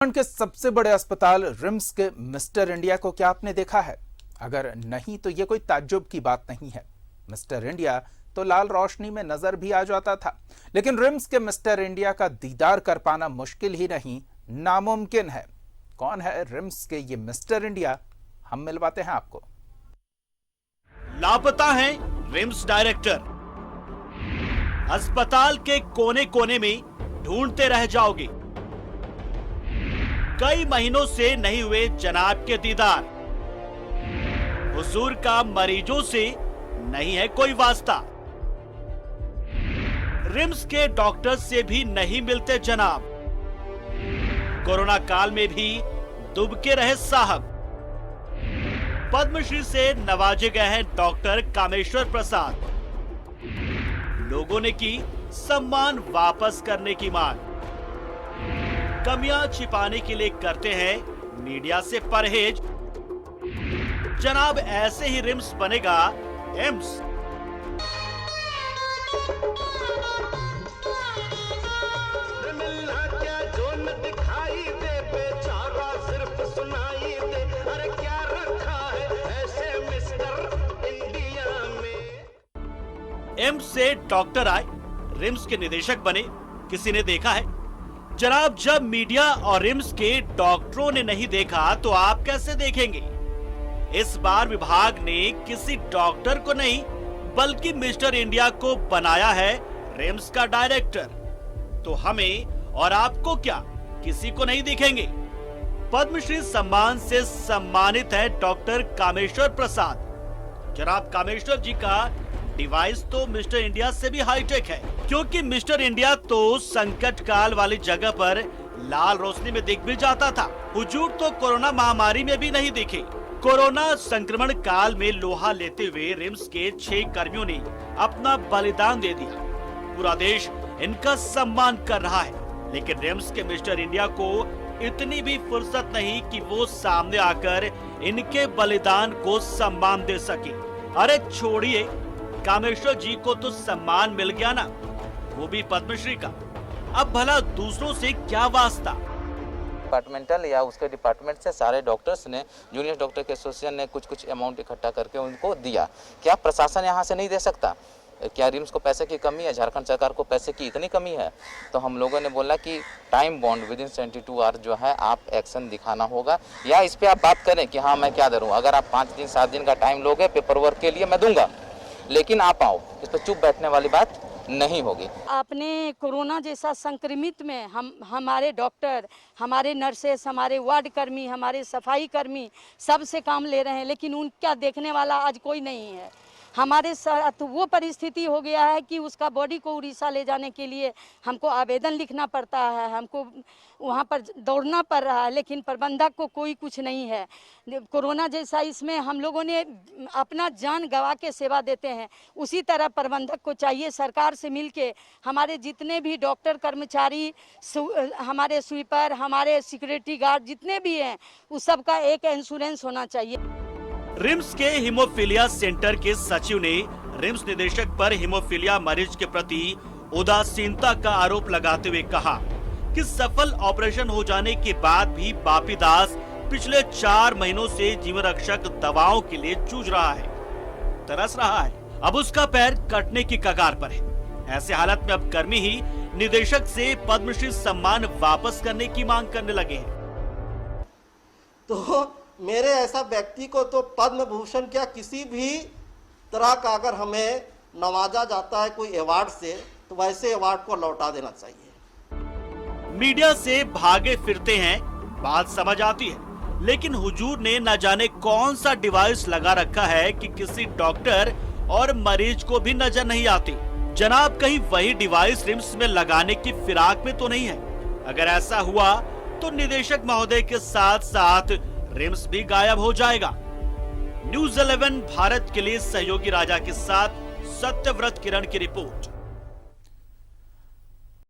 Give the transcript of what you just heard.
के सबसे बड़े अस्पताल रिम्स के मिस्टर इंडिया को क्या आपने देखा है? अगर नहीं तो ये कोई ताज्जुब की बात नहीं है। मिस्टर इंडिया तो लाल रोशनी में नजर भी आ जाता था, लेकिन रिम्स के मिस्टर इंडिया का दीदार कर पाना मुश्किल ही नहीं, नामुमकिन है। कौन है रिम्स के ये मिस्टर इंडिया? हम मिलवाते हैं आपको। लापता है रिम्स डायरेक्टर। अस्पताल के कोने कोने में ढूंढते रह जाओगे। कई महीनों से नहीं हुए जनाब के दीदार। हुजूर का मरीजों से नहीं है कोई वास्ता। रिम्स के डॉक्टर से भी नहीं मिलते जनाब। कोरोना काल में भी दुबके रहे साहब। पद्मश्री से नवाजे गए हैं डॉक्टर कामेश्वर प्रसाद। लोगों ने की सम्मान वापस करने की मांग। कमियां छिपाने के लिए करते हैं मीडिया से परहेज। जनाब ऐसे ही रिम्स बनेगा एम्स। एम्स से डॉक्टर आए, रिम्स के निदेशक बने, किसी ने देखा है? जनाब जब मीडिया और रिम्स के डॉक्टरों ने नहीं देखा तो आप कैसे देखेंगे? इस बार विभाग ने किसी डॉक्टर को नहीं बल्कि मिस्टर इंडिया को बनाया है रिम्स का डायरेक्टर। तो हमें और आपको क्या, किसी को नहीं दिखेंगे? पद्मश्री सम्मान से सम्मानित है डॉक्टर कामेश्वर प्रसाद। जनाब कामेश्वर जी का डिवाइस तो मिस्टर इंडिया से भी हाईटेक है, क्योंकि मिस्टर इंडिया तो संकट काल वाली जगह पर लाल रोशनी में दिख भी जाता था। हुजूर तो कोरोना महामारी में भी नहीं दिखे। कोरोना संक्रमण काल में लोहा लेते हुए रिम्स के 6 कर्मियों ने अपना बलिदान दे दिया। पूरा देश इनका सम्मान कर रहा है, लेकिन रिम्स के मिस्टर इंडिया को इतनी भी फुर्सत नहीं कि वो सामने आकर इनके बलिदान को सम्मान दे सके। अरे छोड़िए, कामेश्वर जी को तो सम्मान मिल गया ना, वो भी पद्मश्री का। अब भला दूसरों से क्या वास्ता? डिपार्टमेंटल या उसके डिपार्टमेंट से सारे डॉक्टर्स ने, जूनियर डॉक्टर के एसोसिएशन ने कुछ अमाउंट इकट्ठा करके उनको दिया। क्या प्रशासन यहाँ से नहीं दे सकता? क्या रिम्स को पैसे की कमी है? झारखंड सरकार को पैसे की इतनी कमी है? तो हम लोगों ने बोला कि time bond within 72 hour जो है आप एक्शन दिखाना होगा, या इस पे आप बात करें कि हाँ मैं क्या करूँ। अगर आप 5 दिन 7 दिन का टाइम लोगे पेपर वर्क के लिए, मैं दूंगा, लेकिन आप आओ। इस पर चुप बैठने वाली बात नहीं होगी। आपने कोरोना जैसा संक्रमित में हमारे डॉक्टर, हमारे नर्सेस, हमारे वार्ड कर्मी, हमारे सफाई कर्मी सबसे काम ले रहे हैं, लेकिन उनका देखने वाला आज कोई नहीं है। हमारे साथ वो परिस्थिति हो गया है कि उसका बॉडी को उड़ीसा ले जाने के लिए हमको आवेदन लिखना पड़ता है, हमको वहाँ पर दौड़ना पड़ रहा है, लेकिन प्रबंधक को कोई कुछ नहीं है। कोरोना जैसा इसमें हम लोगों ने अपना जान गंवा के सेवा देते हैं, उसी तरह प्रबंधक को चाहिए सरकार से मिलके हमारे जितने भी डॉक्टर कर्मचारी, हमारे स्वीपर, हमारे सिक्योरिटी गार्ड जितने भी हैं, उस सब का एक इंश्योरेंस होना चाहिए। रिम्स के हीमोफीलिया सेंटर के सचिव ने रिम्स निदेशक पर हीमोफीलिया मरीज के प्रति उदासीनता का आरोप लगाते हुए कहा कि सफल ऑपरेशन हो जाने के बाद भी बापी दास पिछले 4 महीनों से जीवन रक्षक दवाओं के लिए जूझ रहा है, तरस रहा है। अब उसका पैर कटने की कगार पर है। ऐसे हालत में अब कर्मी ही निदेशक से पद्मश्री सम्मान वापस करने की मांग करने लगे हैं। तो मेरे ऐसा व्यक्ति को तो पद्म भूषण क्या किसी भी तरह का अगर हमें नवाजा जाता है कोई अवार्ड से, तो वैसे अवार्ड को लौटा देना चाहिए। मीडिया से भागे फिरते हैं, बात समझ आती है, लेकिन हुजूर ने न जाने कौन सा डिवाइस लगा रखा है कि किसी डॉक्टर और मरीज को भी नजर नहीं आती। जनाब कहीं वही डिवाइस रिम्स में लगाने की फिराक में तो नहीं है? अगर ऐसा हुआ तो निदेशक महोदय के साथ साथ रिम्स भी गायब हो जाएगा। न्यूज़ 11 भारत के लिए सहयोगी राजा के साथ सत्यव्रत किरण की रिपोर्ट।